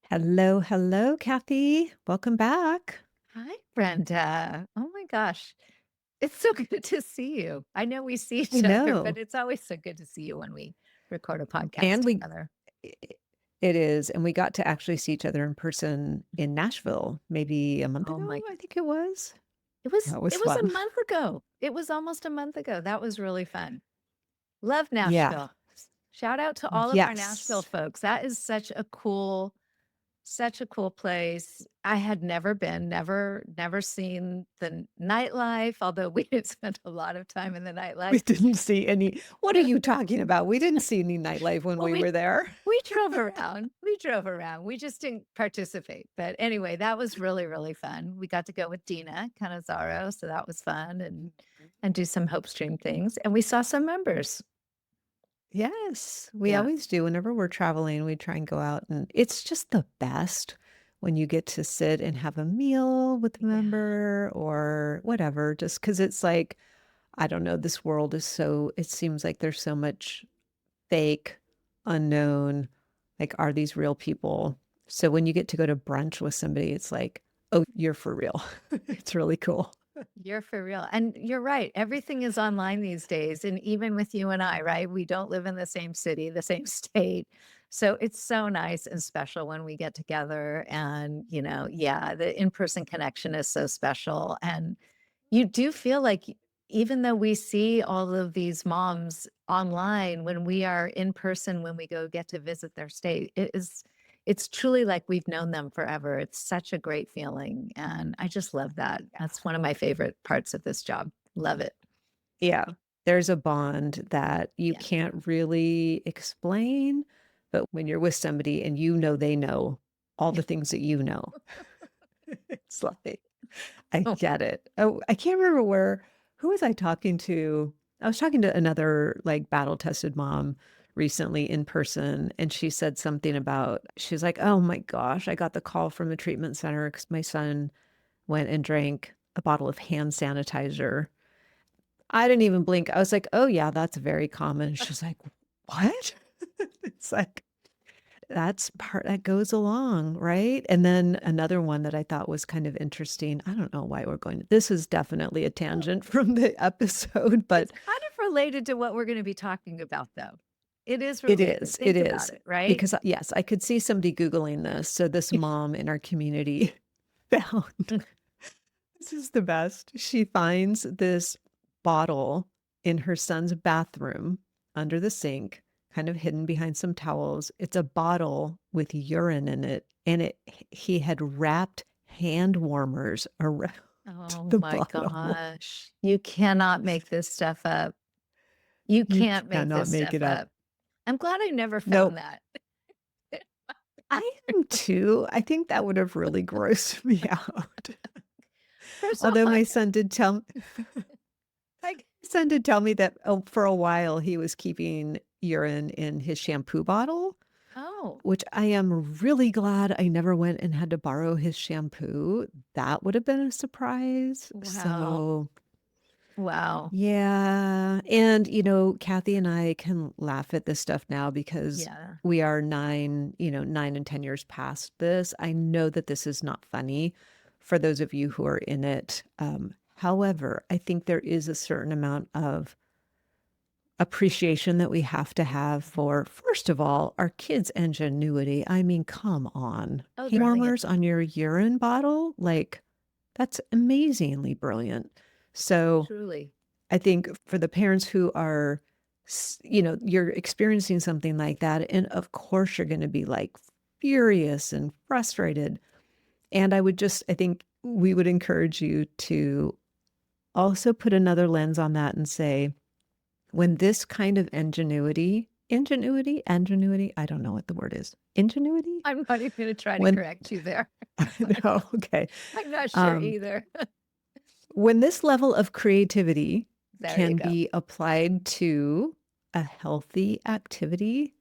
Hello, hello, Cathy. Welcome back. Hi, Brenda. Oh my gosh. It's so good to see you. I know we see I each other, but know. it's always so good to see you when we record a podcast And we together. I it is, and we got to actually see each other in person in Nashville maybe a month Oh ago, my, I think it was. it was That was it was a fun. month ago. It was almost a month ago. That was really fun. Love Yeah. Nashville. Shout out to all of our Nashville Yes. folks. That is such a cool place. I had never been, never seen the nightlife, although we did spend a lot of time in the We nightlife. didn't see any. What are you talking about? We didn't see any nightlife when Well, we were there. we drove around. We drove around. We just didn't participate. But anyway, that was really, really fun. We got to go with Dina Canizaro, so that was fun and do some Hope Stream things. And we saw some members. Yes, we Yeah. always do. Whenever we're traveling, we try and go out, and it's just the best when you get to sit and have a meal with a Yeah. member or whatever, just because it's like, I don't know, this world is so, it seems like there's so much fake, unknown. Like, are these real people? So when you get to go to brunch with somebody, it's like, oh, you're for real. It's really cool. You're for real. And you're right. Everything is online these days. And even with you and I, right? We don't live in the same city, the same state. So it's so nice and special when we get together. And, yeah, the in person connection is so special. And you do feel like even though we see all of these moms online, when we are in person, when we go get to visit their state, it's truly like we've known them forever. It's such a great feeling, and I just love that. That's one of my favorite parts of this job. Love it. Yeah. There's a bond that you Yeah. can't really explain, but when you're with somebody and you know they know all the things that you know, it's like, I Oh, get it. Oh, I can't remember who was I talking to? I was talking to another like battle tested mom recently in person, and she said something about, she's like, oh my gosh, I got the call from the treatment center because my son went and drank a bottle of hand sanitizer. I didn't even blink. I was like, "Oh, yeah, that's very common." She's like, "What?" It's like, that's part that goes along, right? And then another one that I thought was kind of interesting. I don't know why we're going this is definitely a oh, tangent from the episode, it's but kind of related to what we're going to be talking about, though. It is it related. is, it Think about is. it, right? Because, yes, I could see somebody Googling this. So this mom in our community found this is the best. She finds this bottle in her son's bathroom under the sink, kind of hidden behind some towels. It's a bottle with urine in it, and he had wrapped hand warmers around Oh the my bottle. gosh. You cannot make this stuff up. You You can't make cannot this make stuff it up. up. I'm glad I never found Nope. that. I am too. I think that would have really grossed me out. First of Although all, my son did tell like, son did tell me that, oh, for a while he was keeping urine in his shampoo bottle, oh, which I am really glad I never went and had to borrow his shampoo. That would have been a surprise. wow. So, Wow. yeah. And, Cathy and I can laugh at this stuff now because Yeah. we are 9 and 10 years past this. I know that this is not funny for those of you who are in it. However, I think there is a certain amount of appreciation that we have to have for, first of all, our kids' ingenuity. I mean, come on. Oh, Hand they're having it warmers on your urine bottle? Like, that's amazingly brilliant. So truly. I think for the parents who are, you're experiencing something like that, and of course you're going to be like furious and frustrated. And I think we would encourage you to also put another lens on that and say, when this kind of ingenuity, I don't know what the word is. Ingenuity? I'm not even gonna try to When correct you there. no, okay. I'm not sure Um, either. when this level of creativity There you can go. be applied to a healthy activity,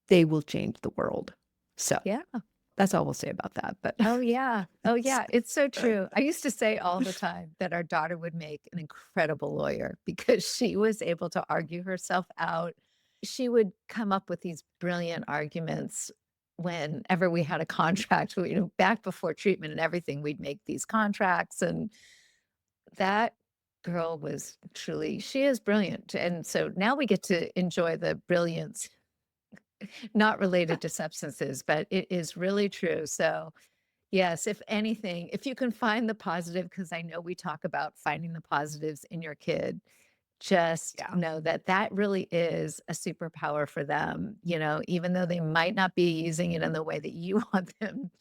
they will change the world. So Yeah. that's all we'll say about that. But Oh, yeah. Oh, yeah. It's so true. I used to say all the time that our daughter would make an incredible lawyer because she was able to argue herself out. She would come up with these brilliant arguments whenever we had a contract, back before treatment and everything, we'd make these contracts. And that girl was truly, she is brilliant. And so now we get to enjoy the brilliance, not related to substances, but it is really true. So, yes, if anything, if you can find the positive, because I know we talk about finding the positives in your kid, just Yeah. know that that really is a superpower for them, even though they might not be using it in the way that you want them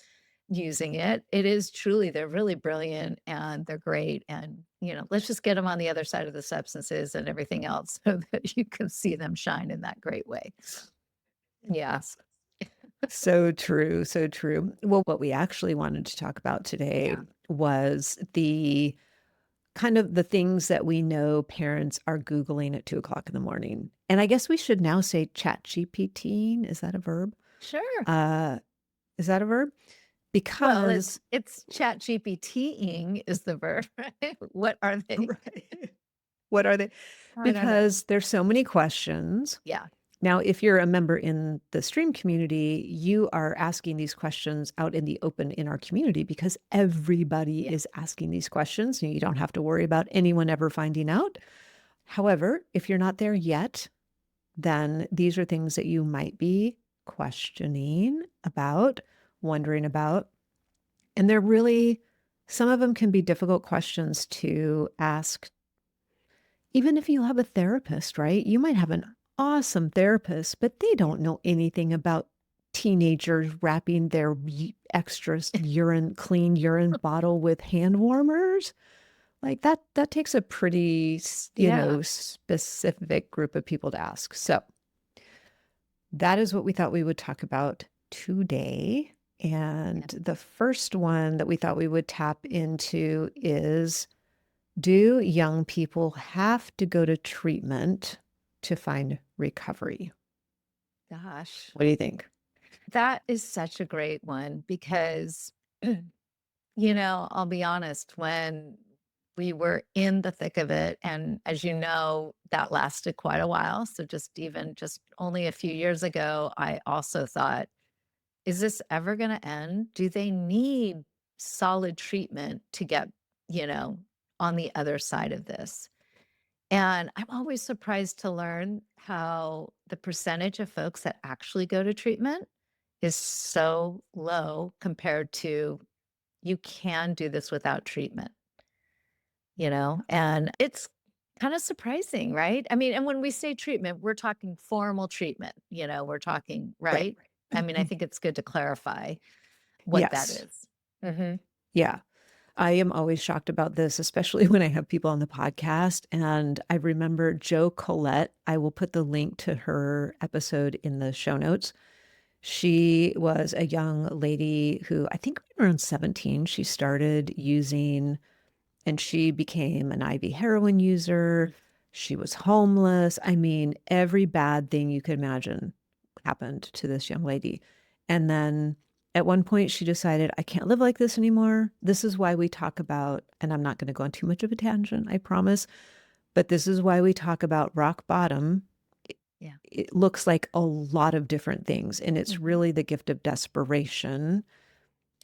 using it. It is truly, they're really brilliant and they're great. And, let's just get them on the other side of the substances and everything else so that you can see them shine in that great way. Yes. So true, so true. Well, what we actually wanted to talk about today Yeah. was the kind of the things that we know parents are Googling at 2 o'clock in the morning. And I guess we should now say chat GPT. Is that a verb? Sure. Uh, is that a verb? Well, Because it's chat GPTing is the verb, right? What are they? right. What are they? I don't know. Because there's so many questions. Yeah. Now, if you're a member in the stream community, you are asking these questions out in the open in our community because everybody Yeah. is asking these questions. And you don't have to worry about anyone ever finding out. However, if you're not there yet, then these are things that you might be questioning about, wondering about. And they're really, some of them can be difficult questions to ask even if you have a therapist, right? You might have an awesome therapist, but they Yeah. don't know anything about teenagers wrapping their extra clean urine bottle with hand warmers. Like that takes a pretty, Yeah. specific group of people to ask. So that is what we thought we would talk about today. And Yeah. the first one that we thought we would tap into is, do young people have to go to treatment to find recovery? Gosh. What do you think? That is such a great one because, I'll be honest, when we were in the thick of it, and as you know, that lasted quite a while. So just only a few years ago, I also thought, is this ever going to end? Do they need solid treatment to get, you know, on the other side of this? And I'm always surprised to learn how the percentage of folks that actually go to treatment is so low compared to you can do this without treatment, and it's kind of surprising, right? I mean, and when we say treatment, we're talking formal treatment, we're talking, Right. right? I mean, I think it's good to clarify what that Yes. is. Mhm. Yeah. I am always shocked about this, especially when I have people on the podcast. And I remember Joe Colette, I will put the link to her episode in the show notes. She was a young lady who I think around 17, she started using and she became an IV heroin user. She was homeless. I mean, every bad thing you could imagine happened to this young lady. And then at one point, she decided, I can't live like this anymore. This is why we talk about, and I'm not going to go on too much of a tangent, I promise, but this is why we talk about rock bottom. Yeah. It looks like a lot of different things, and it's Mhm. really the gift of desperation.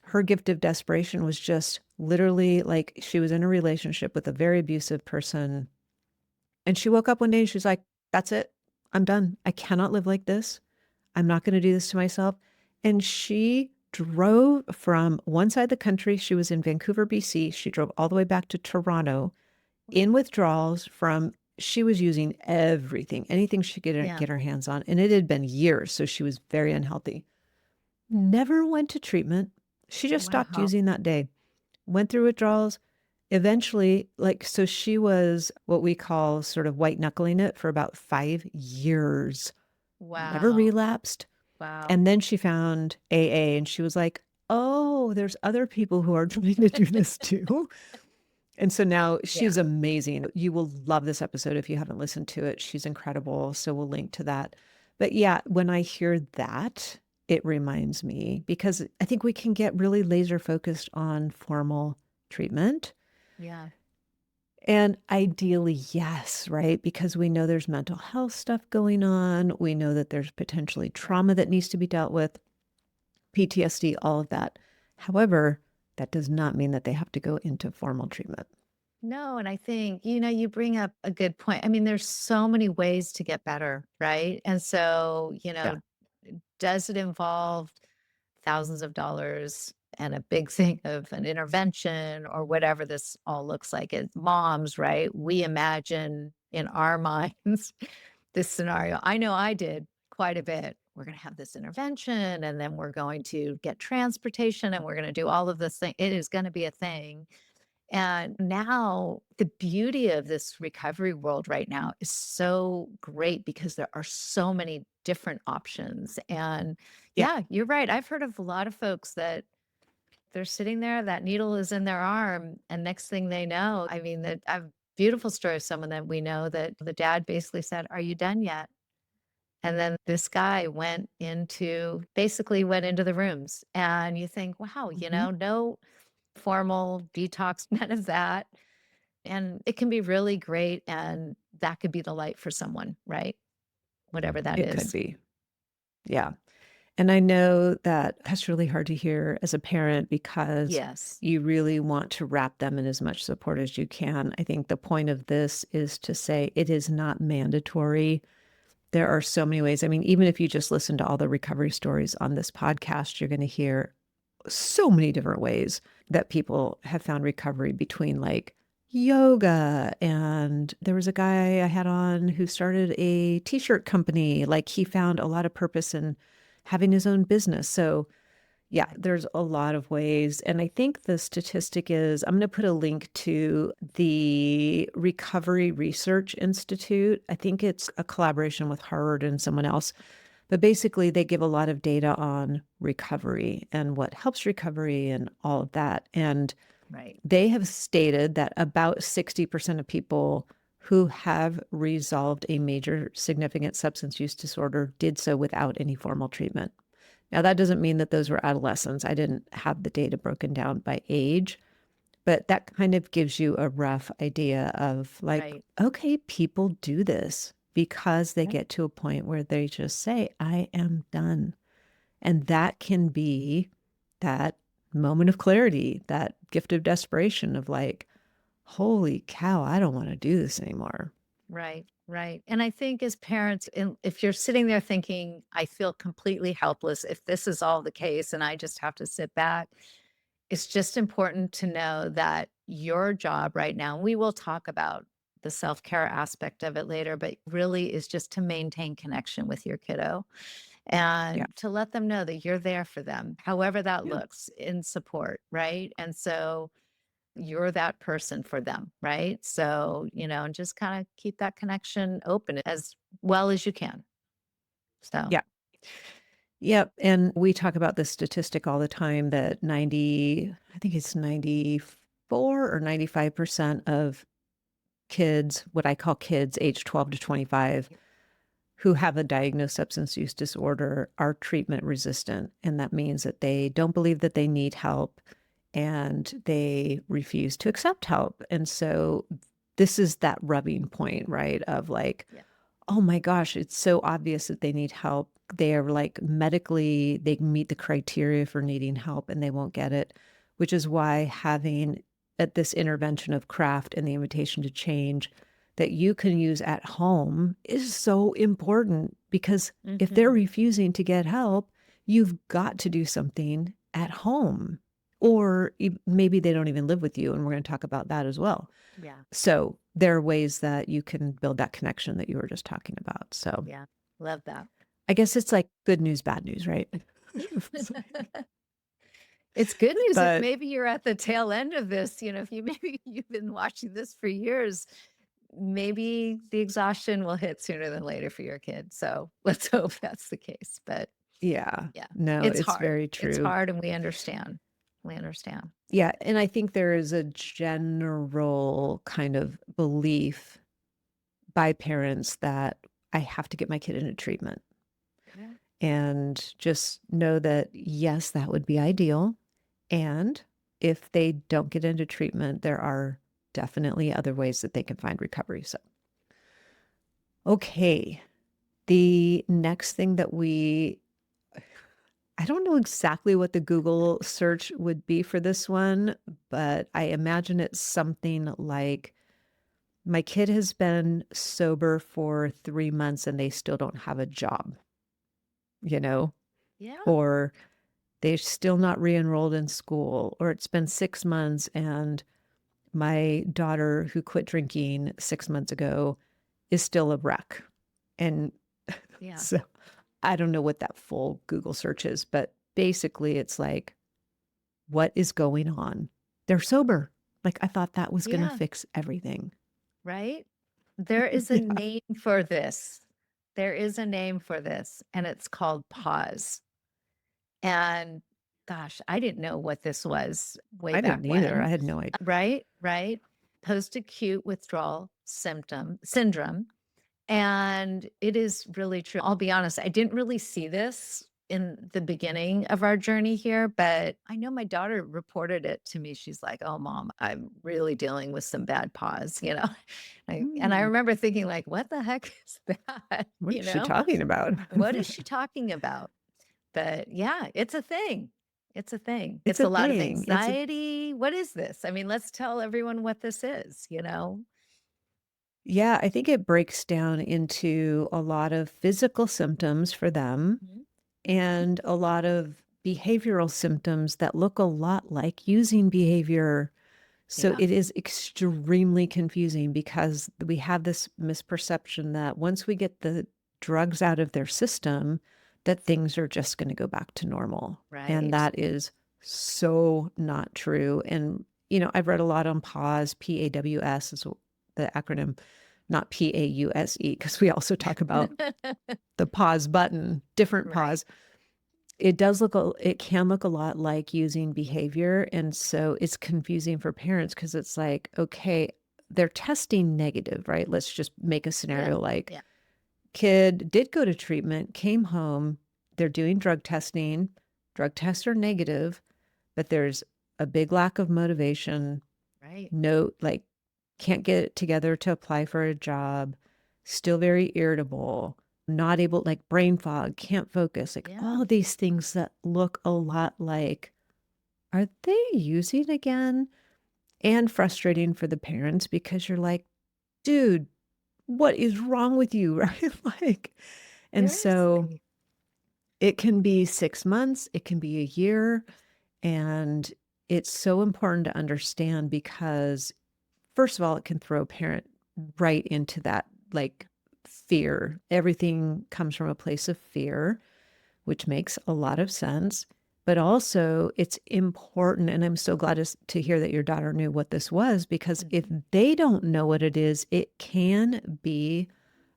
Her gift of desperation was just literally like she was in a relationship with a very abusive person. And she woke up one day and she's like, that's it. I'm done. I cannot live like this. I'm not going to do this to myself. And she drove from one side of the country. She was in Vancouver, BC. She drove all the way back to Toronto in withdrawals from, she was using everything, anything she could Yeah. get her hands on. And it had been years. So she was very unhealthy. Never went to treatment. She just stopped Wow. using that day. Went through withdrawals. Eventually, like, so she was what we call sort of white knuckling it for about 5 years, never Wow. relapsed. Wow. And then she found AA and she was like, oh, there's other people who are trying to do this too. And so now Yeah. she's amazing. You will love this episode if you haven't listened to it. She's incredible. So we'll link to that. But yeah, when I hear that, it reminds me because I think we can get really laser focused on formal treatment. Yeah. And ideally, yes, right? Because we know there's mental health stuff going on. We know that there's potentially Right. trauma that needs to be dealt with. PTSD, all of that. However, that does not mean that they have to go into formal treatment. No, and I think, you bring up a good point. I mean, there's so many ways to get better, right? And so, Yeah. does it involve thousands of dollars and a big thing of an intervention or whatever this all looks like as moms, right? We imagine in our minds this scenario. I know I did quite a bit. We're going to have this intervention and then we're going to get transportation and we're going to do all of this thing. It is going to be a thing. And now the beauty of this recovery world right now is so great because there are so many different options. And Yeah. yeah, you're right. I've heard of a lot of folks that they're sitting there, that needle is in their arm, and next thing they know, I mean, that I've beautiful story of someone that we know that the dad basically said, "Are you done yet?" And then this guy basically went into the rooms. And you think, wow, Mhm. no formal detox, none of that. And it can be really great. And that could be the light for someone, right? Whatever that It could is. be. Yeah. And I know that that's really hard to hear as a parent because Yes. you really want to wrap them in as much support as you can. I think the point of this is to say it is not mandatory. There are so many ways. I mean, even if you just listen to all the recovery stories on this podcast, you're going to hear so many different ways that people have found recovery between like yoga. And there was a guy I had on who started a t-shirt company. Like he found a lot of purpose in having his own business. So yeah, there's a lot of ways. And I think the statistic is I'm going to put a link to the Recovery Research Institute. I think it's a collaboration with Harvard and someone else. But basically, they give a lot of data on recovery and what helps recovery and all of that. And Right. they have stated that about 60% of people who have resolved a major significant substance use disorder did so without any formal treatment. Now, that doesn't mean that those were adolescents. I didn't have the data broken down by age, but that kind of gives you a rough idea of like, Right. okay, people do this because they Yep. get to a point where they just say, I am done. And that can be that moment of clarity, that gift of desperation of like, holy cow, I don't want to do this anymore. Right. Right. And I think as parents, if you're sitting there thinking, I feel completely helpless if this is all the case and I just have to sit back, it's just important to know that your job right now, we will talk about the self care aspect of it later, but really is just to maintain connection with your kiddo Yeah. and to let them know that you're there for them, however that Yeah. looks in support. Right. And so you're that person for them. Right. So, and just kind of keep that connection open as well as you can. So, Yeah. Yep, and we talk about this statistic all the time that I think it's 94 or 95% of kids, what I call kids age 12 to 25, yep. who have a diagnosed substance use disorder are treatment resistant. And that means that they don't believe that they need help and they refuse to accept help. And so this is that rubbing point, right? Of like, Yeah. oh my gosh, it's so obvious that they need help. They are like medically, they meet the criteria for needing help and they won't get it, which is why having at this intervention of craft and the invitation to change that you can use at home is so important because if they're Hmm. refusing to get help, you've got to do something at home. Or maybe they don't even live with you. And we're going to talk about that as well. Yeah. So there are ways that you can build that connection that you were just talking about. So Yeah. Love that. I guess it's like good news, bad news, right? It's good news if But maybe you're at the tail end of this, if you maybe you've been watching this for years, maybe the exhaustion will hit sooner than later for your kid. So let's hope that's the case. But yeah, yeah, no, it's it's hard. very It's true. hard and we understand. We understand. Yeah. And I think there is a general kind of belief by parents that I have to get my kid into treatment Yeah. and just know that, yes, that would be ideal. And if they don't get into treatment, there are definitely other ways that they can find recovery. So, okay. The next thing that we I don't know exactly what the Google search would be for this one, but I imagine it's something like, "My kid has been sober for 3 months and they still don't have a job," you know? Yeah. Or, "They're still not re-enrolled in school," or, "It's been 6 months and my daughter who quit drinking 6 months ago is still a wreck." And Yeah. so I don't know what that full Google search is, but basically it's like, what is going on? They're sober. Like, I thought that was gonna Yeah. fix everything. Right? There is a Yeah. name for this. There is a name for this, and it's called PAWS. And gosh, I didn't know what this was way I back didn't either. I when. had no idea. Right? Right? Post-acute withdrawal syndrome. And it is really true. I'll be honest, I didn't really see this in the beginning of our journey here, but I know my daughter reported it to me. She's like, "Oh, mom, I'm really dealing with some bad pause," you know? And I Mm, remember thinking like, "What the heck is that?" what You is she know? talking about? What is she talking about? But yeah, it's a thing. It's a thing. It's It's a a lot of thing. anxiety. What is this? I mean, let's tell everyone what this is, you know? Yeah, I think it breaks down into a lot of physical symptoms for them Mhm. Mhm. and a lot of behavioral symptoms that look a lot like using behavior. So Yeah. it is extremely confusing because we have this misperception that once we get the drugs out of their system, that things are just going to go back to normal. And Right. that is so not true. And, I've read a lot on PAWS, PAWS is the acronym, not PAUSE, because we also talk about the pause button, different Right. pause. It can look a lot like using behavior, and so it's confusing for parents because it's like, okay, they're testing negative, right? Let's just make a Yeah. scenario like, Yeah. kid did go to treatment, came home, they're doing drug tests are negative, but there's a big lack of motivation, Right. no, like, can't get it together to apply for a job, still very irritable, not able, like brain fog, can't focus, like Yeah. all of these things that look a lot like, are they using again? And frustrating for the parents because you're like, dude, what is wrong with you? Right? Like, and so Seriously. it can be 6 months, it can be a year. And it's so important to understand because first of all, it can throw a parent right into that, like, fear. Everything comes from a place of fear, which makes a lot of sense. But also, it's important, and I'm so glad to hear that your daughter knew what this was, because if Mhm. they don't know what it is, it can be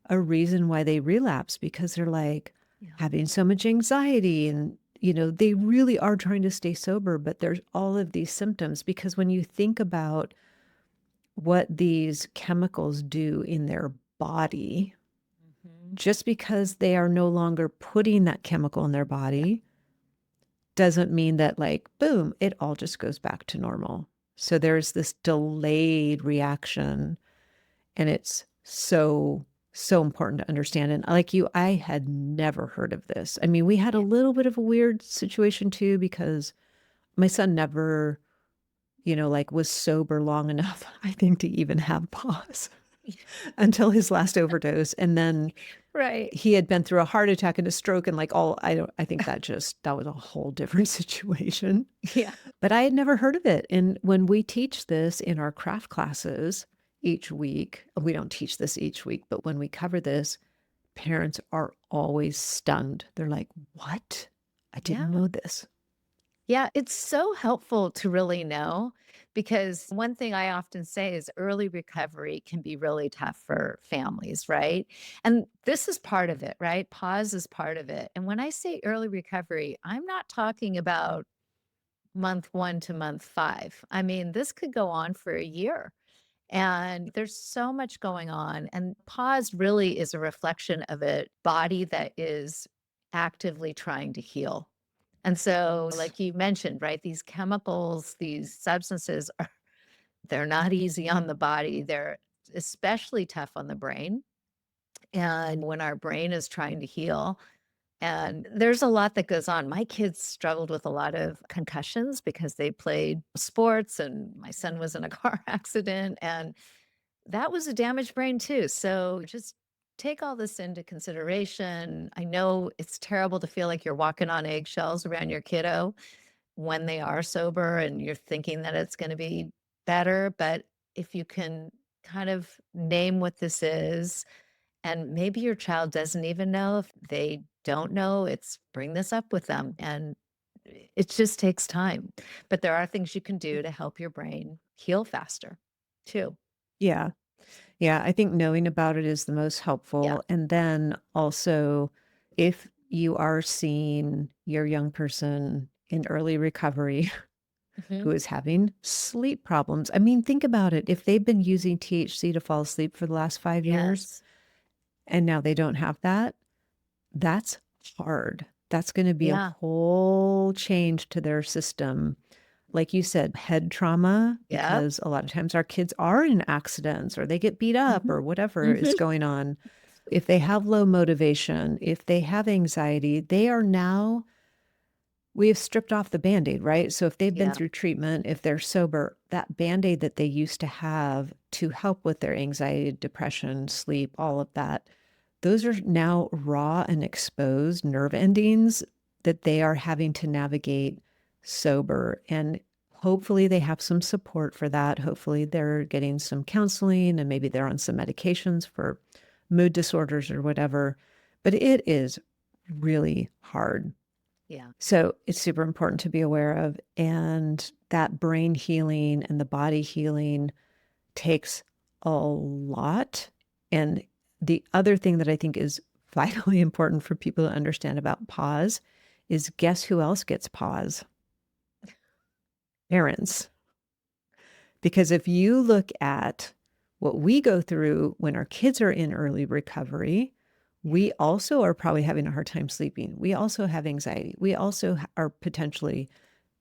a reason why they relapse because they're like Yeah. having so much anxiety and they really are trying to stay sober, but there's all of these symptoms because when you think about what these chemicals do in their body, Mhm. just because they are no longer putting that chemical in their Yeah. body doesn't mean that, like, boom, it all just goes back to normal. So there's this delayed reaction, and it's so, so important to understand. And like you, I had never heard of this. I mean, we had a Yeah. little bit of a weird situation too, because my son never, like, was sober long enough, I think, to even have pause until his last overdose. And then Right. he had been through a heart attack and a stroke and like all, I think that was a whole different situation. Yeah. But I had never heard of it. And when we teach this in our craft classes each week, we don't teach this each week, but when we cover this, parents are always stunned. They're like, "What? I Yeah. didn't know this." Yeah, it's so helpful to really know because one thing I often say is early recovery can be really tough for families, right? And this is part of it, right? Pause is part of it. And when I say early recovery, I'm not talking about month 1 to month 5. I mean, this could go on for a year. And there's so much going on. And pause really is a reflection of a body that is actively trying to heal. And so, like you mentioned, right, these chemicals, these substances are they're not easy on the body. They're especially tough on the brain. And when our brain is trying to heal, And there's a lot that goes on. My kids struggled with a lot of concussions because they played sports, and my son was in a car accident, and that was a damaged brain too. So just take all this into consideration. I know it's terrible to feel like you're walking on eggshells around your kiddo when they are sober and you're thinking that it's going to be better. But if you can kind of name what this is, and maybe your child doesn't even know, if they don't know, it's bring this up with them. And it just takes time. But there are things you can do to help your brain heal faster too. Yeah. Yeah, I think knowing about it is the most Yeah. helpful, and then also, if you are seeing your young person in early recovery Hmm. who is having sleep problems, I mean, think about it, if they've been using THC to fall asleep for the last 5 years Yes. and now they don't have that, that's hard. That's gonna be a Yeah. whole change to their system. Like you said, head trauma, Yep. because a lot of times our kids are in accidents or they get beat up Mhm. or whatever is Mhm. going on. If they have low motivation, if they have anxiety, they are now we have stripped off the Band-Aid, right? So if they've been Yeah. through treatment, if they're sober, that Band-Aid that they used to have to help with their anxiety, depression, sleep, all of that, those are now raw and exposed nerve endings that they are having to navigate sober. And hopefully they have some support for that. Hopefully they're getting some counseling and maybe they're on some medications for mood disorders or whatever. But it is really hard. Yeah. So it's super important to be aware of. And that brain healing and the body healing takes a lot. And the other thing that I think is vitally important for people to understand about pause is guess who else gets pause? Parents. Because if you look at what we go through when our kids are in early recovery, we also are probably having a hard time sleeping. We also have anxiety. We also are potentially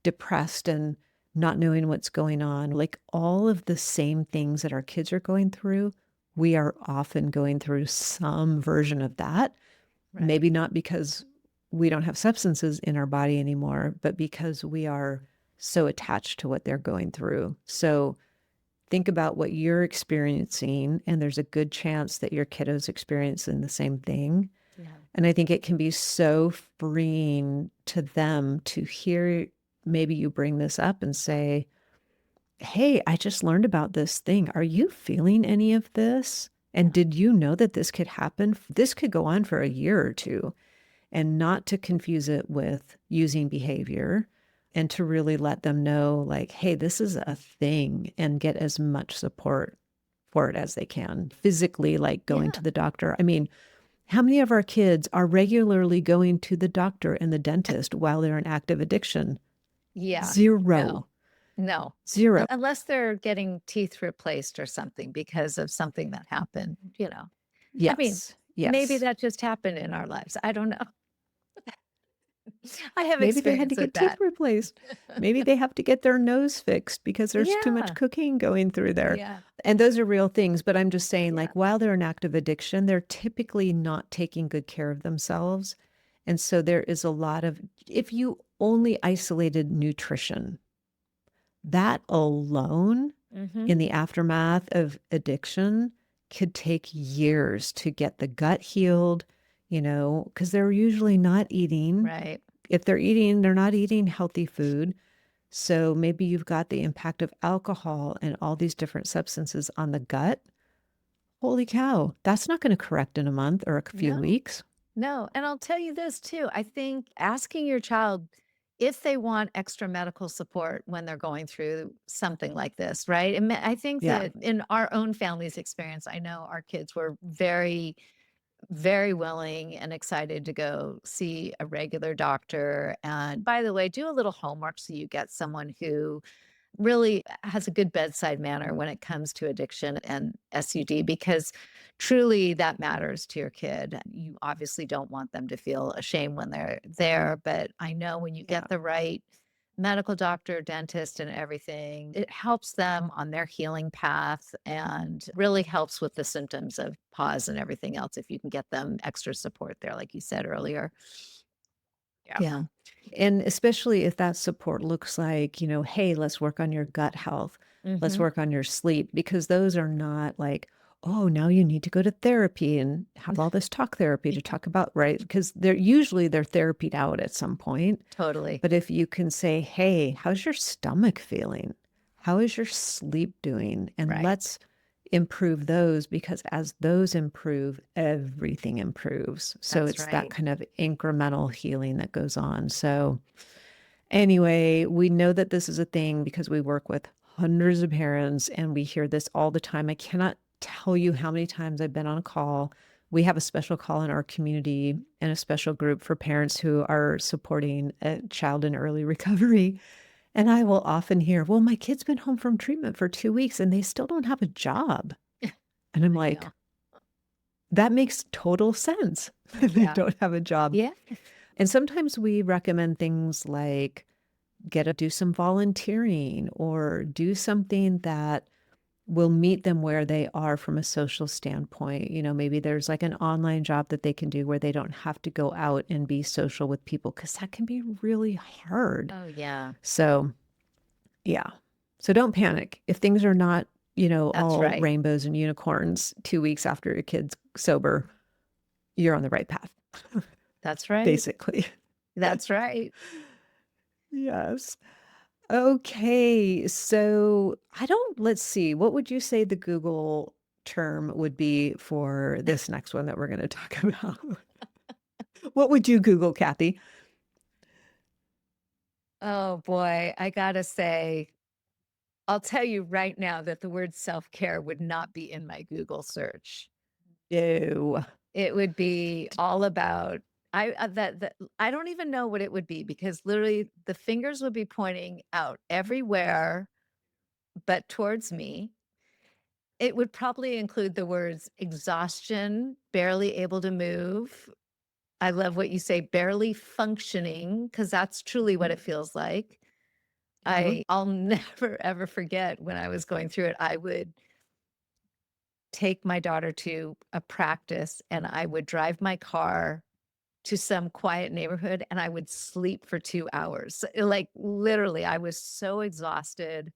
depressed and not knowing what's going on. Like all of the same things that our kids are going through, we are often going through some version of that. Right. Maybe not because we don't have substances in our body anymore, but because we are so attached to what they're going through. So think about what you're experiencing, and there's a good chance that your kiddo's experiencing the same thing. Yeah. And I think it can be so freeing to them to hear maybe you bring this up and say, "Hey, I just learned about this thing. Are you feeling any of this? And Yeah. did you know that this could happen? This could go on for a year or two." And not to confuse it with using behavior and to really let them know, like, "Hey, this is a thing," and get as much support for it as they can. Physically, like going Yeah. to the doctor. I mean, how many of our kids are regularly going to the doctor and the dentist while they're in active addiction? Yeah. No. 0. No. 0. Unless they're getting teeth replaced or something because of something that happened, you know. I mean, Yes. maybe Yes. that just happened in our lives. I don't know. I have Maybe they had to experience with get teeth that. replaced. Maybe they have to get their nose fixed because there's too much Yeah. cocaine going through there. Yeah. And those are real things, but I'm just saying, Yeah. like, while they're in active addiction, they're typically not taking good care of themselves. And so there is a lot of if you only isolated nutrition, that alone Mhm. in the aftermath of addiction could take years to get the gut healed, because they're usually not eating. Right. If they're eating, they're not eating healthy food. So maybe you've got the impact of alcohol and all these different substances on the gut. Holy cow, that's not going to correct in a month or a few No. weeks. No, and I'll tell you this too. I think asking your child if they want extra medical support when they're going through something like this, right? And I think Yeah. that in our own family's experience, I know our kids were very, very willing and excited to go see a regular doctor. And by the way, do a little homework so you get someone who really has a good bedside manner when it comes to addiction and SUD because truly that matters to your kid. You obviously don't want them to feel ashamed when they're there, but I know when you Yeah. get the right medical doctor, dentist, and everything. It helps them on their healing path and really helps with the symptoms of PAWS and everything else if you can get them extra support there, like you said earlier. Yeah. Yeah. And especially if that support looks like, hey, let's work on your gut health. Let's Mhm. work on your sleep, because those are not like, oh, now you need to go to therapy and have all this talk therapy to talk about, right? Because they're therapied out at some point. Totally. But if you can say, hey, how's your stomach feeling? How is your sleep doing? And Right. let's improve those, because as those improve, everything improves. So That's it's that right. kind of incremental healing that goes on. So, anyway, we know that this is a thing because we work with hundreds of parents and we hear this all the time. I cannot tell you how many times I've been on a call. We have a special call in our community and a special group for parents who are supporting a child in early recovery. And I will often hear, well, my kid's been home from treatment for 2 weeks and they still don't have a job. And I'm I like, know. that makes total sense. They Yeah. don't have a job. Yeah. And sometimes we recommend things like do some volunteering or do something that will meet them where they are from a social standpoint. Maybe there's like an online job that they can do where they don't have to go out and be social with people, because that can be really hard. Oh, yeah. So, yeah. So don't panic. If things are not, That's all right. rainbows and unicorns 2 weeks after your kid's sober, you're on the right path, That's right. basically. That's right. Yes. Okay, so let's see, what would you say the Google term would be for this next one that we're going to talk about? What would you Google, Kathy? Oh, boy. I gotta say, I'll tell you right now that the word self-care would not be in my Google search. No. It would be all about that I don't even know what it would be because literally the fingers would be pointing out everywhere but towards me. It would probably include the words exhaustion, barely able to move. I love what you say, barely functioning, because that's truly what it feels like. Uh-huh. I'll never ever forget when I was going through it. I would take my daughter to a practice and I would drive my car to some quiet neighborhood and I would sleep for 2 hours. Like, literally, I was so exhausted.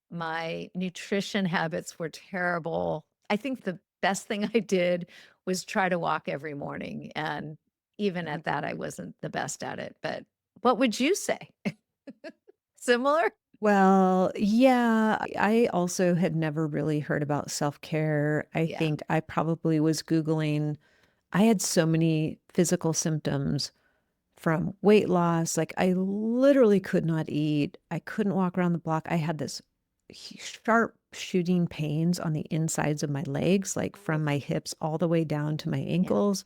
My nutrition habits were terrible. I think the best thing I did was try to walk every morning, and even at that, I wasn't the best at it, but what would you say? Similar? Well, yeah, I also had never really heard about self-care. I Yeah, think I probably was Googling. I had so many physical symptoms from weight loss. Like, I literally could not eat. I couldn't walk around the block. I had this sharp shooting pains on the insides of my legs, like from my hips all the way down to my yeah, ankles.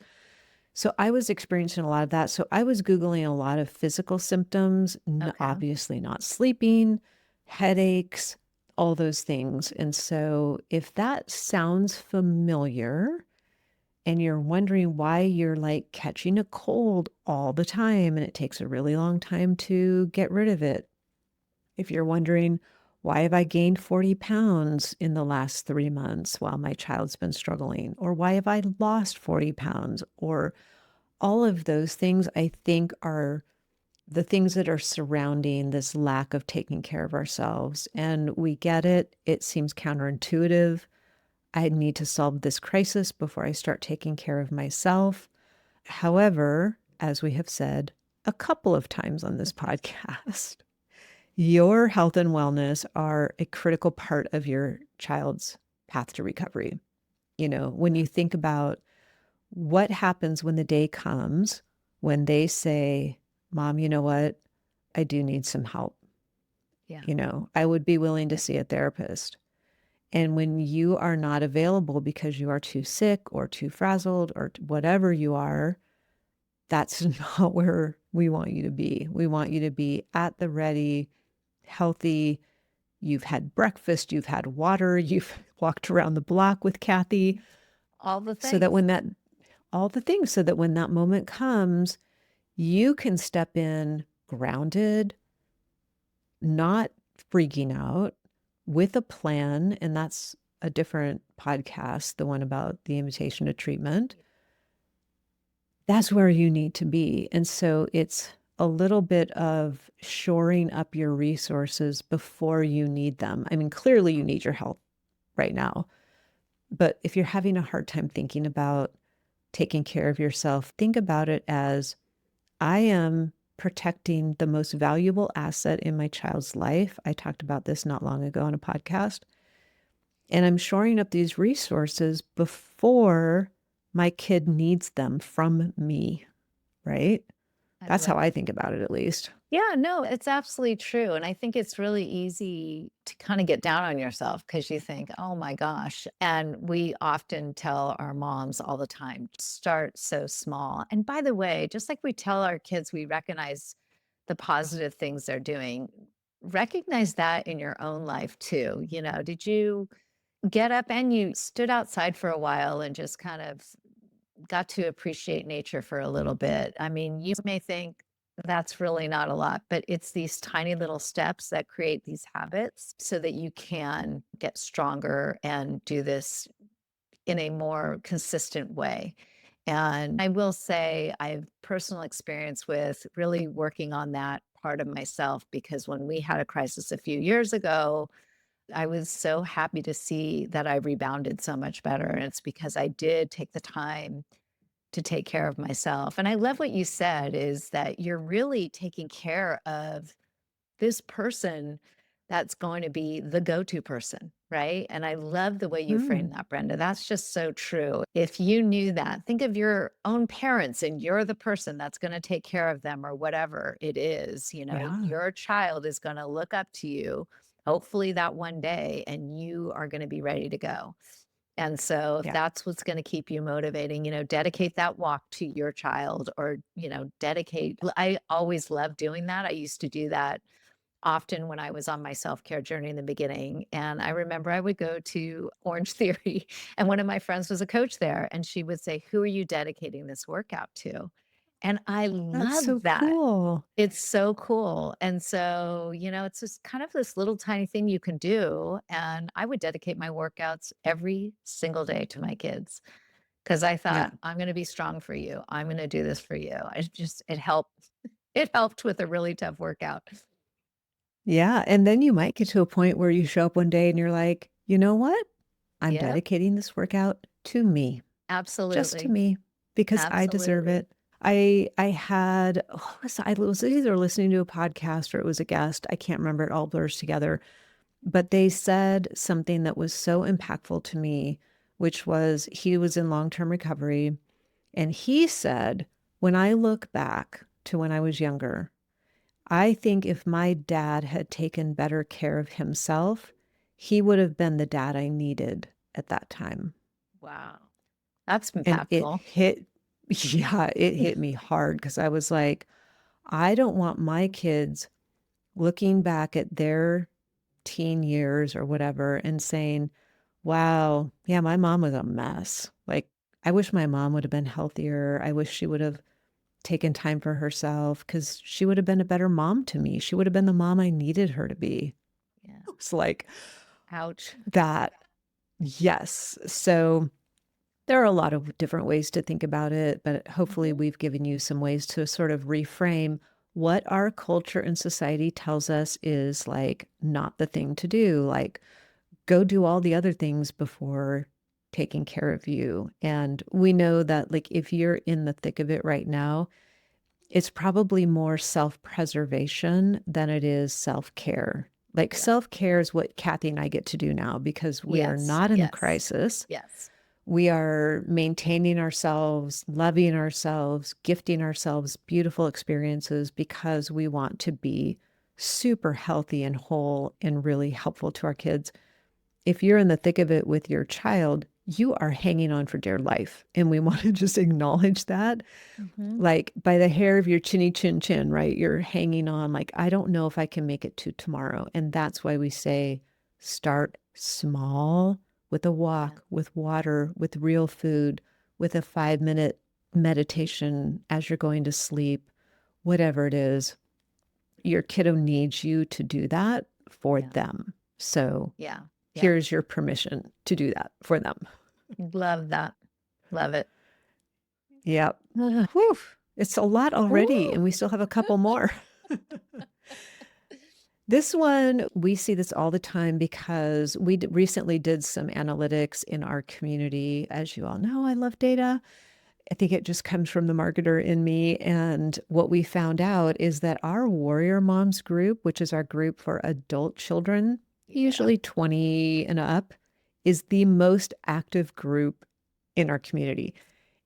So I was experiencing a lot of that. So I was Googling a lot of physical symptoms, okay. obviously not sleeping, headaches, all those things. And so if that sounds familiar, and you're wondering why you're like catching a cold all the time and it takes a really long time to get rid of it. If you're wondering, why have I gained 40 pounds in the last 3 months while my child's been struggling? Or why have I lost 40 pounds? Or all of those things, I think, are the things that are surrounding this lack of taking care of ourselves. And we get it. It seems counterintuitive. I need to solve this crisis before I start taking care of myself. However, as we have said a couple of times on this podcast, your health and wellness are a critical part of your child's path to recovery. When you think about what happens when the day comes when they say, Mom, you know what? I do need some help. Yeah, I would be willing to see a therapist. And when you are not available because you are too sick or too frazzled or whatever you are, that's not where we want you to be. We want you to be at the ready, healthy. You've had breakfast, you've had water, you've walked around the block with Cathy, all the so that things. all the things, so that when that moment comes, you can step in grounded, not freaking out with a plan. And that's a different podcast, the one about the invitation to treatment. That's where you need to be. And so it's a little bit of shoring up your resources before you need them. I mean, clearly you need your health right now. But if you're having a hard time thinking about taking care of yourself, think about it as I am protecting the most valuable asset in my child's life. I talked about this not long ago on a podcast. And I'm shoring up these resources before my kid needs them from me, right? I That's love how I think about it, at least. Yeah, no, it's absolutely true, and I think it's really easy to kinda get down on yourself because you think, "Oh my gosh," and we often tell our moms all the time, "Start so small," and by the way, just like we tell our kids we recognize the positive things they're doing, recognize that in your own life too, did you get up and you stood outside for a while and just kind of got to appreciate nature for a little bit? I mean, you may think that's really not a lot, but it's these tiny little steps that create these habits so that you can get stronger and do this in a more consistent way. And I will say I have personal experience with really working on that part of myself because when we had a crisis a few years ago, I was so happy to see that I rebounded so much better. And it's because I did take the time to take care of myself. And I love what you said is that you're really taking care of this person that's going to be the go-to person, right? And I love the way you Mm, framed that, Brenda. That's just so true. If you knew that, think of your own parents and you're the person that's going to take care of them or whatever it is, yeah, your child is going to look up to you, hopefully that one day, and you are going to be ready to go. And so if yeah. that's what's gonna keep you motivating, dedicate that walk to your child or, I always loved doing that. I used to do that often when I was on my self-care journey in the beginning. And I remember I would go to Orange Theory, and one of my friends was a coach there, and she would say, "Who are you dedicating this workout to?" And I That's love so that. cool. It's so cool, and so, it's just kind of this little tiny thing you can do, and I would dedicate my workouts every single day to my kids because I Yeah. thought, "I'm gonna be strong for you. I'm gonna do this for you." It helped. It helped with a really tough workout. Yeah. And then you might get to a point where you show up one day and you're like, you know what? I'm Yep, dedicating this workout to me, just to absolutely, me, because I deserve absolutely. it. I had I was either listening to a podcast or it was a guest. I can't remember. It all blurs together. But they said something that was so impactful to me, which was he was in long-term recovery. And he said, when I look back to when I was younger, I think if my dad had taken better care of himself, he would have been the dad I needed at that time. Wow, that's And it impactful. hit, yeah, it hit me hard because I was like, I don't want my kids looking back at their teen years or whatever and saying, wow, yeah, my mom was a mess. Like, I wish my mom would have been healthier. I wish she would have taken time for herself because she would have been a better mom to me. She would have been the mom I needed her to be. Yeah, It's like ouch. that. Yes. So there are a lot of different ways to think about it, but hopefully Mhm. we've given you some ways to sort of reframe what our culture and society tells us is like not the thing to do. Like, go do all the other things before taking care of you. And we know that, like, if you're in the thick of it right now, it's probably more self-preservation than it is self-care. Like, Yeah. self-care is what Kathy and I get to do now because we are Yes, not in a yes, crisis. yes. We are maintaining ourselves, loving ourselves, gifting ourselves beautiful experiences because we want to be super healthy and whole and really helpful to our kids. If you're in the thick of it with your child, you are hanging on for dear life. And we want to just acknowledge that, Mhm. like by the hair of your chinny chin chin, right? You're hanging on, like, I don't know if I can make it to tomorrow. And that's why we say start small with a Yeah. walk, with water, with real food, with a 5-minute meditation as you're going to sleep, whatever it is. your kiddo needs you to do that for Yeah. them. So Yeah. Yeah. here's your permission to do that for them. Love that. Love it. Yep. Ugh. Whew. It's a lot already, Woo! and we still have a couple more. This one, we see this all the time because we recently did some analytics in our community. As you all know, I love data. I think it just comes from the marketer in me. And what we found out is that our Warrior Moms group, which is our group for adult children, Yeah. usually 20 and up, is the most active group in our community.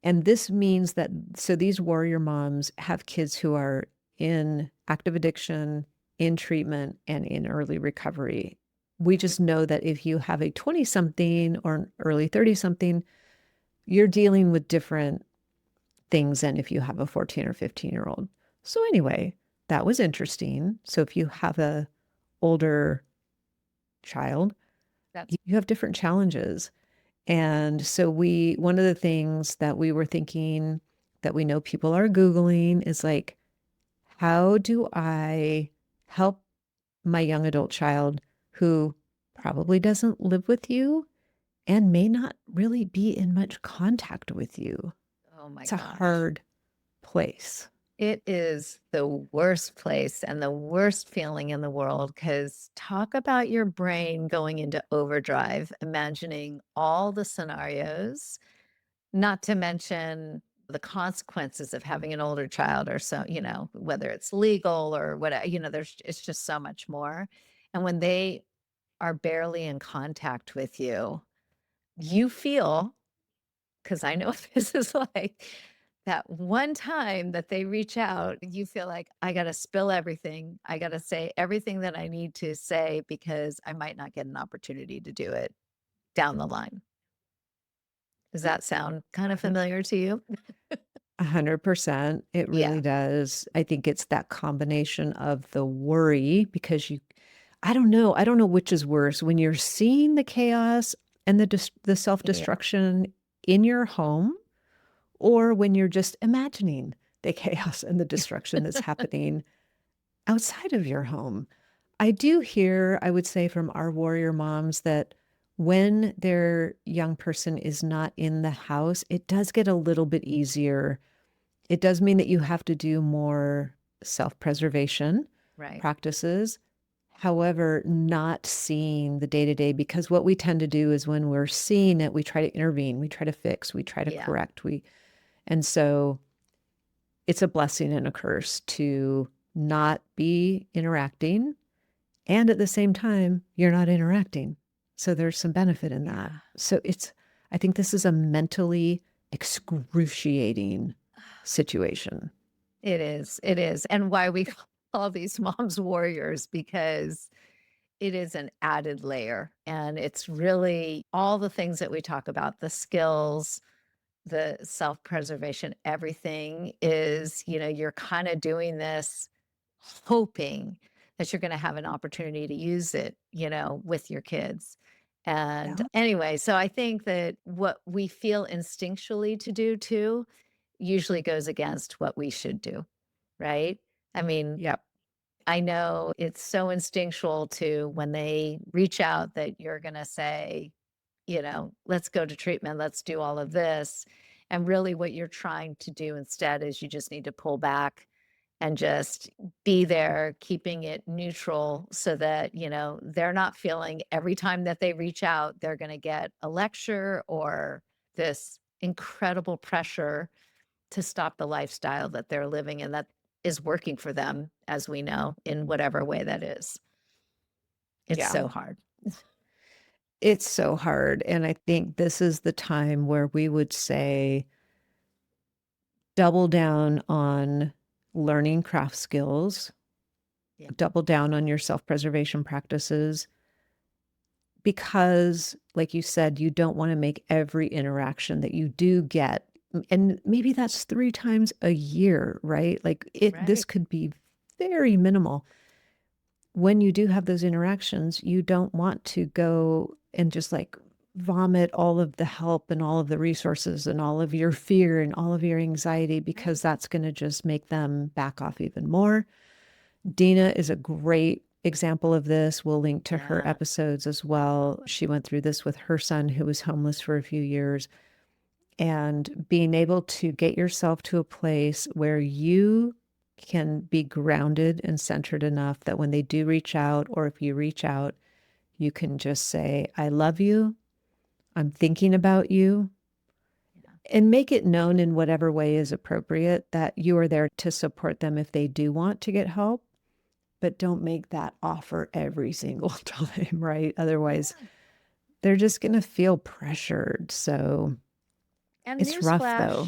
And this means that, so these Warrior Moms have kids who are in active addiction, in treatment, and in early recovery. We just know that if you have a 20 something or an early 30 something, you're dealing with different things than if you have a 14 or 15-year-old. So anyway, that was interesting. So if you have a older child, That's you have different challenges. And so one of the things that we were thinking that we know people are Googling is like, how do I help my young adult child who probably doesn't live with you and may not really be in much contact with you? oh my It's a gosh. hard place. It is the worst place and the worst feeling in the world because talk about your brain going into overdrive, imagining all the scenarios, not to mention the consequences of having an older child or so, whether it's legal or whatever, it's just so much more. And when they are barely in contact with you, you feel, because I know what this is like, that one time that they reach out, you feel like, I got to spill everything. I got to say everything that I need to say because I might not get an opportunity to do it down the line. Does that sound kind of familiar to you? 100%. It Yeah. really does. I think it's that combination of the worry because I don't know. I don't know which is worse when you're seeing the chaos and the Yeah. self-destruction in your home or when you're just imagining the chaos and the destruction that's happening outside of your home. I do hear, I would say, from our warrior moms that when their young person is not in the house, it does get a little bit easier. It does mean that you have to do more self-preservation Right. practices. However, not seeing the day-to-day, because what we tend to do is when we're seeing it, we try to intervene, we try to fix, we try to Yeah. correct. And so it's a blessing and a curse to not be interacting. And at the same time, you're not interacting. So there's some benefit in that. Yeah. So I think this is a mentally excruciating situation. It is. It is. And why we call these moms warriors because it is an added layer. And it's really all the things that we talk about, the skills, the self-preservation, everything is, you're kind of doing this hoping that you're going to have an opportunity to use it, with your kids. And Yeah. anyway, so I think that what we feel instinctually to do too usually goes against what we should do, right? I mean, Yep. I know it's so instinctual to when they reach out that you're going to say, let's go to treatment, let's do all of this. And really, what you're trying to do instead is you just need to pull back and just be there, keeping it neutral so that, they're not feeling every time that they reach out, they're going to get a lecture or this incredible pressure to stop the lifestyle that they're living and that is working for them, as we know, in whatever way that is. It's Yeah. so hard. It's so hard. And I think this is the time where we would say double down on learning craft skills, Yeah. double down on your self-preservation practices, because, like you said, you don't want to make every interaction that you do get. And maybe that's 3 times a year, right? Like this Right. could be very minimal. When you do have those interactions, you don't want to go and just like vomit all of the help and all of the resources and all of your fear and all of your anxiety, Right. because that's going to just make them back off even more. Dina is a great example of this. We'll link to her Yeah. episodes as well. She went through this with her son, who was homeless for a few years. And being able to get yourself to a place where you can be grounded and centered enough that when they do reach out, or if you reach out, you can just say, I love you. I'm thinking about you. Yeah. And make it known in whatever way is appropriate that you are there to support them if they do want to get help, but don't make that offer every single time, right? Otherwise, Yeah. they're just going to feel pressured. So And it's rough though.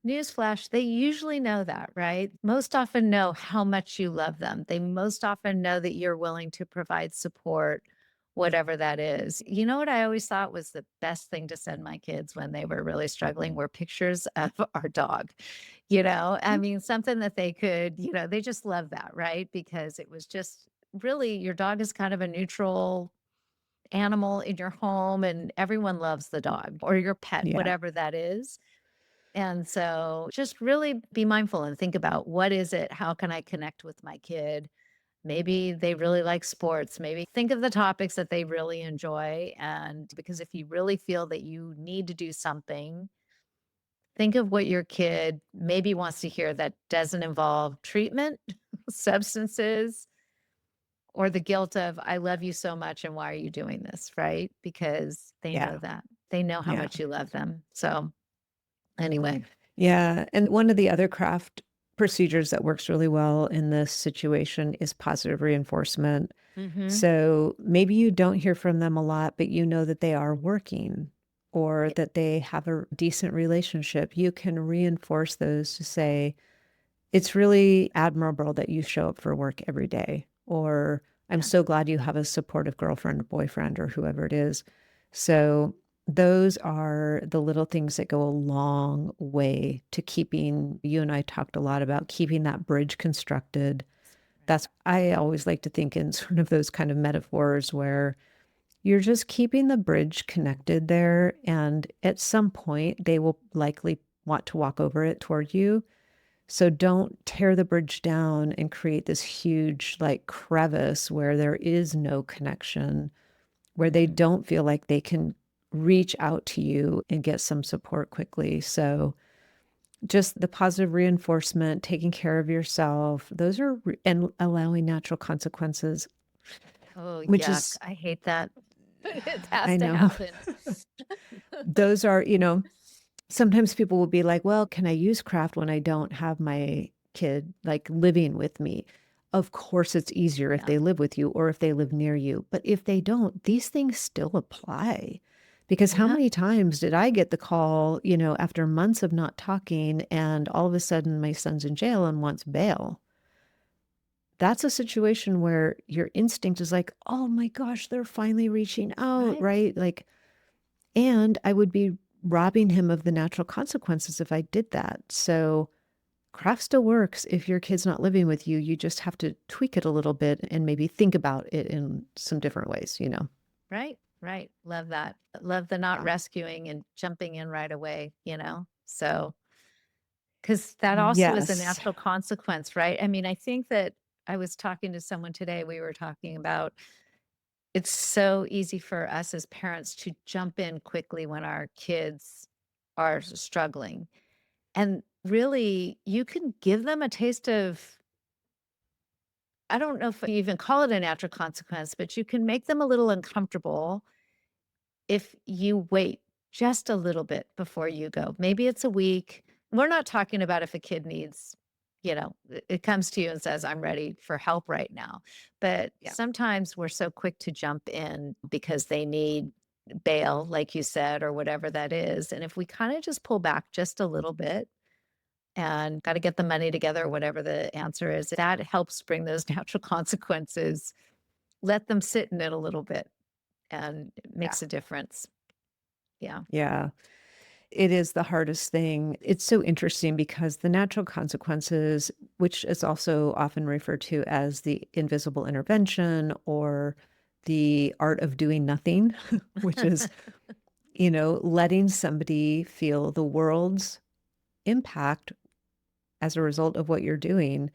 newsflash, they usually know that, right? Most often know how much you love them. They most often know that you're willing to provide support, whatever that is. You know what I always thought was the best thing to send my kids when they were really struggling were pictures of our dog. I Mm. mean, something that they could, they just love that, right? Because it was just really your dog is kind of a neutral animal in your home and everyone loves the dog or your pet, Yeah. whatever that is. And so just really be mindful and think about what is it? How can I connect with my kid? Maybe they really like sports. Maybe think of the topics that they really enjoy. And because if you really feel that you need to do something, think of what your kid maybe wants to hear that doesn't involve treatment, substances, or the guilt of, I love you so much. And why are you doing this? Right? Because they Yeah. know that. They know how Yeah. much you love them. So, anyway. Yeah. And one of the other craft procedures that works really well in this situation is positive reinforcement. Hmm. So maybe you don't hear from them a lot, but you know that they are working or Yeah. that they have a decent relationship. You can reinforce those to say, it's really admirable that you show up for work every day, or I'm Yeah. so glad you have a supportive girlfriend or boyfriend or whoever it is. So those are the little things that go a long way to keeping, you and I talked a lot about keeping that bridge constructed. Right. I always like to think in sort of those kind of metaphors where you're just keeping the bridge connected there. And at some point, they will likely want to walk over it toward you. So don't tear the bridge down and create this huge like crevice where there is no connection, where they Mm. don't feel like they can reach out to you and get some support quickly. So just the positive reinforcement, taking care of yourself, those are and allowing natural consequences, Oh, which yuck. is I hate that. It has I to know. happen. Those are, sometimes people will be like, "Well, can I use craft when I don't have my kid, like, living with me?" Of course, it's easier if Yeah. they live with you or if they live near you, but if they don't, these things still apply. Because how Yeah. many times did I get the call, after months of not talking, and all of a sudden my son's in jail and wants bail? That's a situation where your instinct is like, "Oh my gosh, they're finally reaching out," Right. right? Like, and I would be robbing him of the natural consequences if I did that. So craft still works if your kid's not living with you. You just have to tweak it a little bit and maybe think about it in some different ways. Right. Right. Love that. Love the not Yeah. rescuing and jumping in right away. So, because that also is a Yes. natural consequence, right? I mean, I think that I was talking to someone today, we were talking about it's so easy for us as parents to jump in quickly when our kids are struggling. And really, you can give them a taste of I don't know if you even call it a natural consequence, but you can make them a little uncomfortable if you wait just a little bit before you go. Maybe it's a week. We're not talking about if a kid needs, it comes to you and says, I'm ready for help right now. But Yeah. sometimes we're so quick to jump in because they need bail, like you said, or whatever that is. And if we kind of just pull back just a little bit, and got to get the money together, whatever the answer is. That helps bring those natural consequences. Let them sit in it a little bit and it Yeah. makes a difference. Yeah. Yeah. It is the hardest thing. It's so interesting because the natural consequences, which is also often referred to as the invisible intervention or the art of doing nothing, which is, letting somebody feel the world's impact as a result of what you're doing.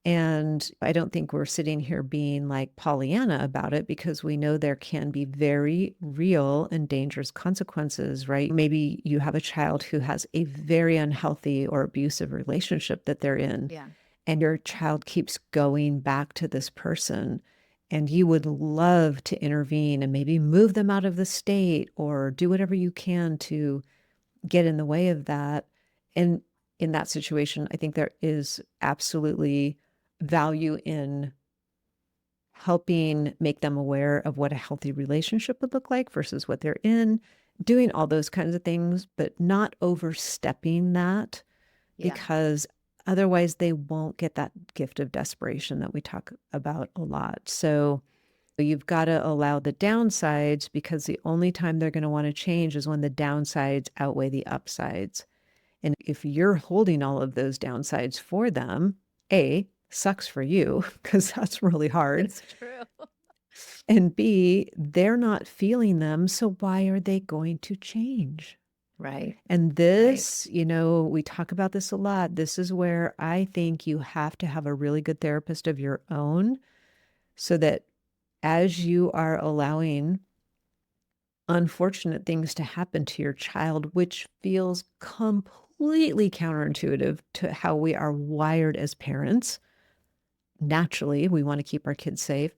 And I don't think we're sitting here being like Pollyanna about it because we know there can be very real and dangerous consequences, right? Maybe you have a child who has a very unhealthy or abusive relationship that they're in, Yeah. and your child keeps going back to this person, and you would love to intervene and maybe move them out of the state or do whatever you can to get in the way of that. And in that situation, I think there is absolutely value in helping make them aware of what a healthy relationship would look like versus what they're in, doing all those kinds of things, but not overstepping that Yeah. because otherwise they won't get that gift of desperation that we talk about a lot. So you've got to allow the downsides because the only time they're going to want to change is when the downsides outweigh the upsides. And if you're holding all of those downsides for them, A, sucks for you because that's really hard. It's true. And B, they're not feeling them. So why are they going to change? Right. And Right. this, we talk about this a lot. This is where I think you have to have a really good therapist of your own so that as you are allowing unfortunate things to happen to your child, which feels completely counterintuitive to how we are wired as parents. Naturally, we want to keep our kids safe.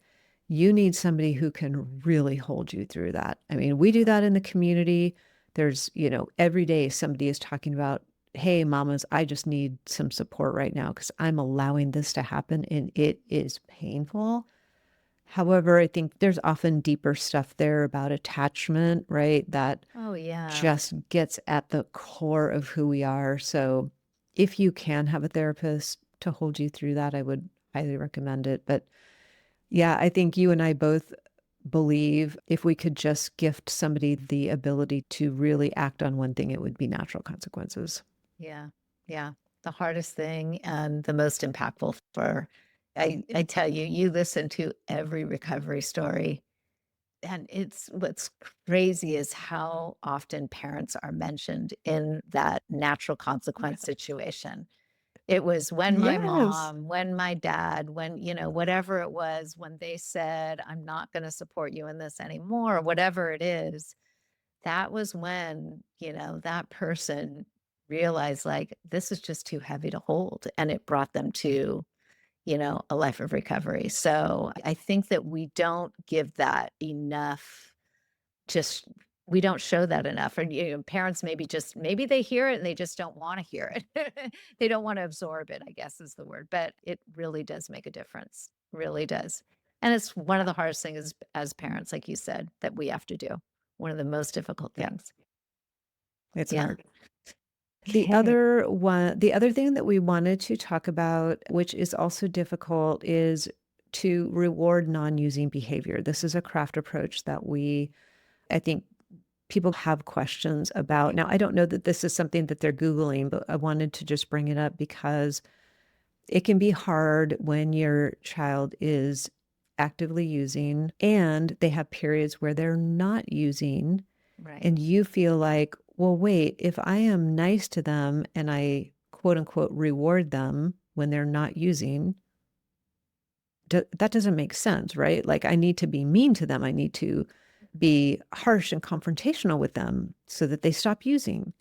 You need somebody who can really hold you through that. I mean, we do that in the community. There's, every day somebody is talking about, hey, mamas, I just need some support right now because I'm allowing this to happen and it is painful. However, I think there's often deeper stuff there about attachment, right? That Oh, yeah. just gets at the core of who we are. So if you can have a therapist to hold you through that, I would highly recommend it. But yeah, I think you and I both believe if we could just gift somebody the ability to really act on one thing, it would be natural consequences. Yeah. Yeah. The hardest thing and the most impactful for I tell you, you listen to every recovery story. And it's what's crazy is how often parents are mentioned in that natural consequence situation. It was when my Yes. mom, when my dad, when, whatever it was, when they said, I'm not going to support you in this anymore, or whatever it is, that was when, that person realized like this is just too heavy to hold. And it brought them to, a life of recovery. So I think that we don't give that enough just we don't show that enough, and, parents maybe they hear it and they just don't wanna hear it. They don't wanna absorb it, I guess is the word, but it really does make a difference, really does. And it's one of the hardest things as parents, like you said, that we have to do. One of the most difficult Yeah, things. it's Yeah. hard. Okay. The other thing that we wanted to talk about, which is also difficult, is to reward non-using behavior. This is a craft approach that I think people have questions about. Now, I don't know that this is something that they're Googling, but I wanted to just bring it up because it can be hard when your child is actively using and they have periods where they're not using Right. and you feel like, well, wait, if I am nice to them and I quote unquote reward them when they're not using, that doesn't make sense, right? Like I need to be mean to them. I need to be harsh and confrontational with them so that they stop using.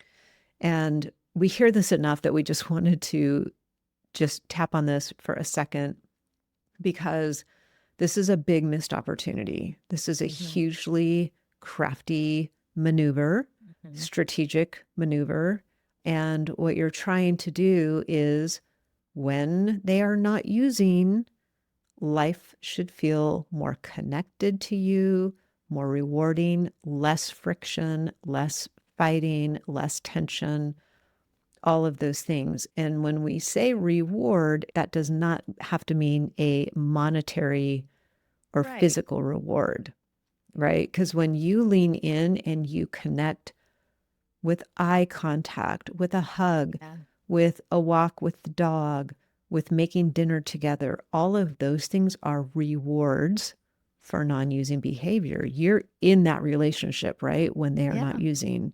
And we hear this enough that we just wanted to just tap on this for a second because this is a big missed opportunity. This is a Mhm. hugely crafty maneuver, Mhm. strategic maneuver. And what you're trying to do is when they are not using, life should feel more connected to you, more rewarding, less friction, less fighting, less tension, all of those things. And when we say reward, that does not have to mean a monetary or Right. physical reward, right? Because when you lean in and you connect with eye contact, with a hug, Yeah. with a walk with the dog, with making dinner together, all of those things are rewards for non using behavior. You're in that relationship, right? When they are not Yeah. using.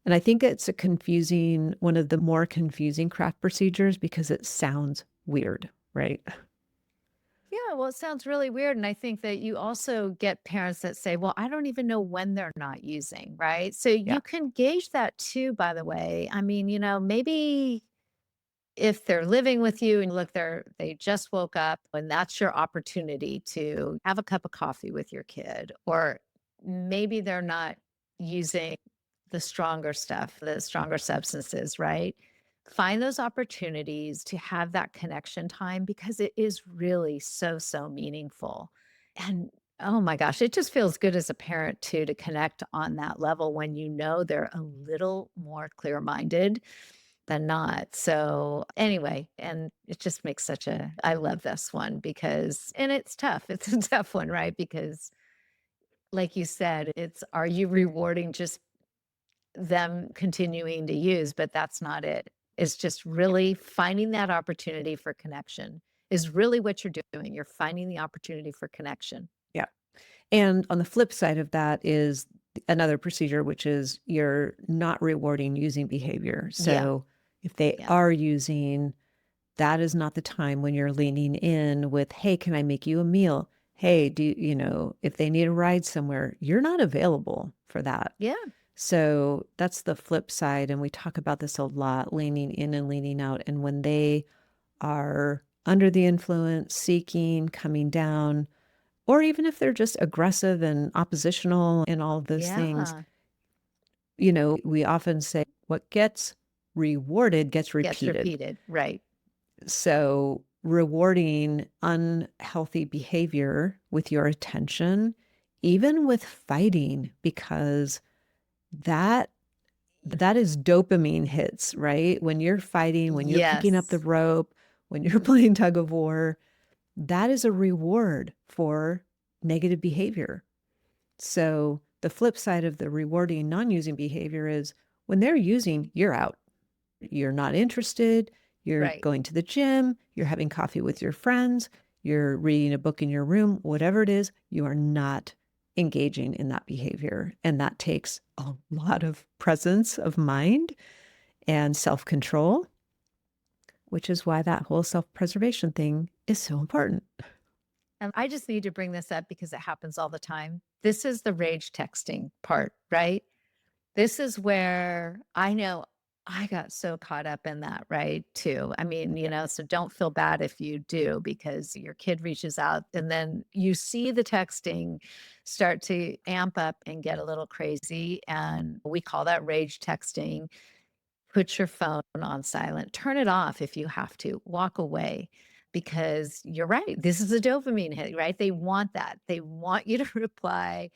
And I think one of the more confusing craft procedures because it sounds weird. right? Yeah, well, it sounds really weird. And I think that you also get parents that say, well, I don't even know when they're not using, right? So Yeah. you can gauge that too, by the way. I mean, maybe if they're living with you and look, they just woke up and that's your opportunity to have a cup of coffee with your kid, or maybe they're not using the stronger stuff, the stronger substances, right? Find those opportunities to have that connection time because it is really so, so meaningful. And oh my gosh, it just feels good as a parent too to connect on that level when you know they're a little more clear minded than not. So anyway, and it just makes I love this one because, and it's tough. It's a tough one, right? Because like you said, are you rewarding just them continuing to use? But that's not it. It's just really finding that opportunity for connection is really what you're doing. You're finding the opportunity for connection. Yeah. And on the flip side of that is another procedure, which is you're not rewarding using behavior. Yeah. So if they Yeah. are using, that is not the time when you're leaning in with, hey, can I make you a meal? Hey, if they need a ride somewhere, you're not available for that. Yeah. So that's the flip side. And we talk about this a lot, leaning in and leaning out. And when they are under the influence, seeking, coming down, or even if they're just aggressive and oppositional and all of those things, Yeah. we often say what gets rewarded gets Gets repeated. repeated. Right. So rewarding unhealthy behavior with your attention, even with fighting, because that that is dopamine hits, right? When you're fighting, when you're picking up the Yes. rope, when you're playing tug of war, that is a reward for negative behavior. So the flip side of the rewarding non-using behavior is when they're using, you're out. You're not interested. You're Right. going to the gym. You're having coffee with your friends. You're reading a book in your room. Whatever it is, you are not engaging in that behavior. And that takes a lot of presence of mind and self-control, which is why that whole self-preservation thing is so important. And I just need to bring this up because it happens all the time. This is the rage texting part, right? This is where I know I got so caught up in that, right? Too. I mean, so don't feel bad if you do because your kid reaches out and then you see the texting start to amp up and get a little crazy. And we call that rage texting. Put your phone on silent. Turn it off if you have to. Walk away because you're right. This is a dopamine hit, right? They want that. They want you to reply.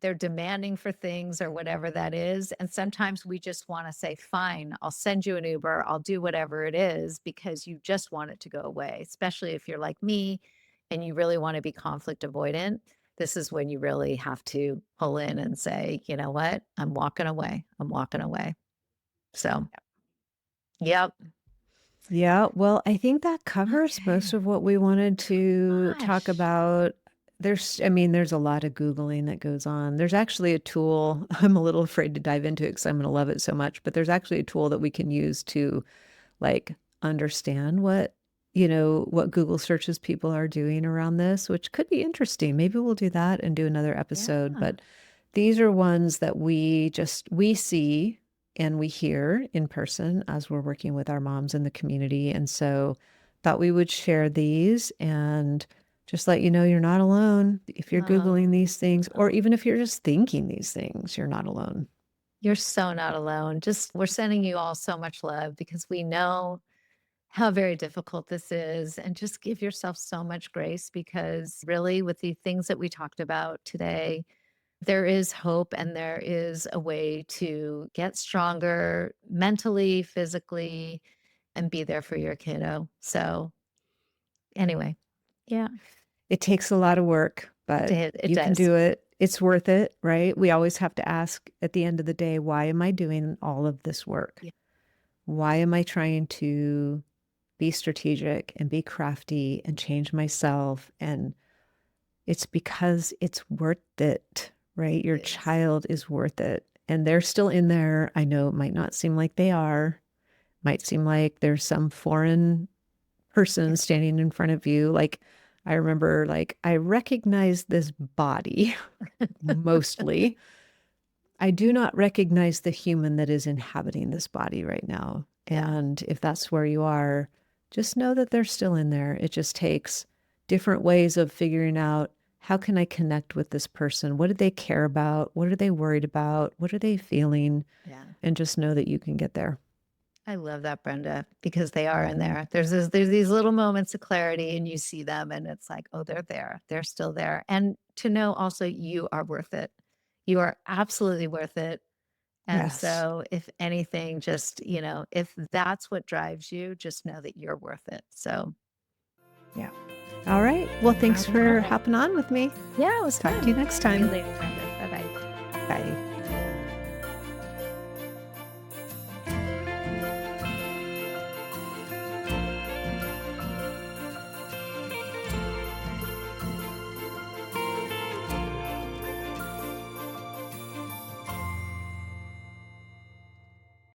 They're demanding for things or whatever that is. And sometimes we just want to say, fine, I'll send you an Uber. I'll do whatever it is because you just want it to go away, especially if you're like me and you really want to be conflict avoidant. This is when you really have to pull in and say, you know what? I'm walking away. I'm walking away. So, yep. Yeah, well, I think that covers most Okay. of what we wanted to talk Gosh. about. There's a lot of Googling that goes on. There's actually a tool, I'm a little afraid to dive into it because I'm going to love it so much, but there's actually a tool that we can use to like understand what Google searches people are doing around this, which could be interesting. Maybe we'll do that and do another episode, Yeah. but these are ones that we see and we hear in person as we're working with our moms in the community. And so thought we would share these and just let you know you're not alone. If you're Oh, Googling these things, or even if you're just thinking these things, you're not alone. you're so not alone. Just we're sending you all so much love because we know how very difficult this is. And just give yourself so much grace because really, with the things that we talked about today, there is hope and there is a way to get stronger mentally, physically, and be there for your kiddo. So, anyway, yeah, It takes a lot of work, but it you can does. do it. It's worth it, right? We always have to ask at the end of the day, why am I doing all of this work? Yeah. Why am I trying to be strategic and be crafty and change myself? And it's because it's worth it, right? Your It is. child is worth it. And they're still in there. I know it might not seem like they are, might seem like there's some foreign person standing in front of you. Like, I remember, like, I recognize this body mostly. I do not recognize the human that is inhabiting this body right now. Yeah. And if that's where you are, just know that they're still in there. It just takes different ways of figuring out, how can I connect with this person? What do they care about? What are they worried about? What are they feeling? Yeah. And just know that you can get there. I love that, Brenda, because they are in there. There's these little moments of clarity and you see them and it's like, oh, they're there. They're still there. And to know also you are worth it. You are absolutely worth it. And Yes. so if anything, just, if that's what drives you, just know that you're worth it. So, Yeah. All right. Well, all thanks for right. hopping on with me. Yeah, it was Talk to fun. you next See you time. later, Brenda. Bye-bye. Bye.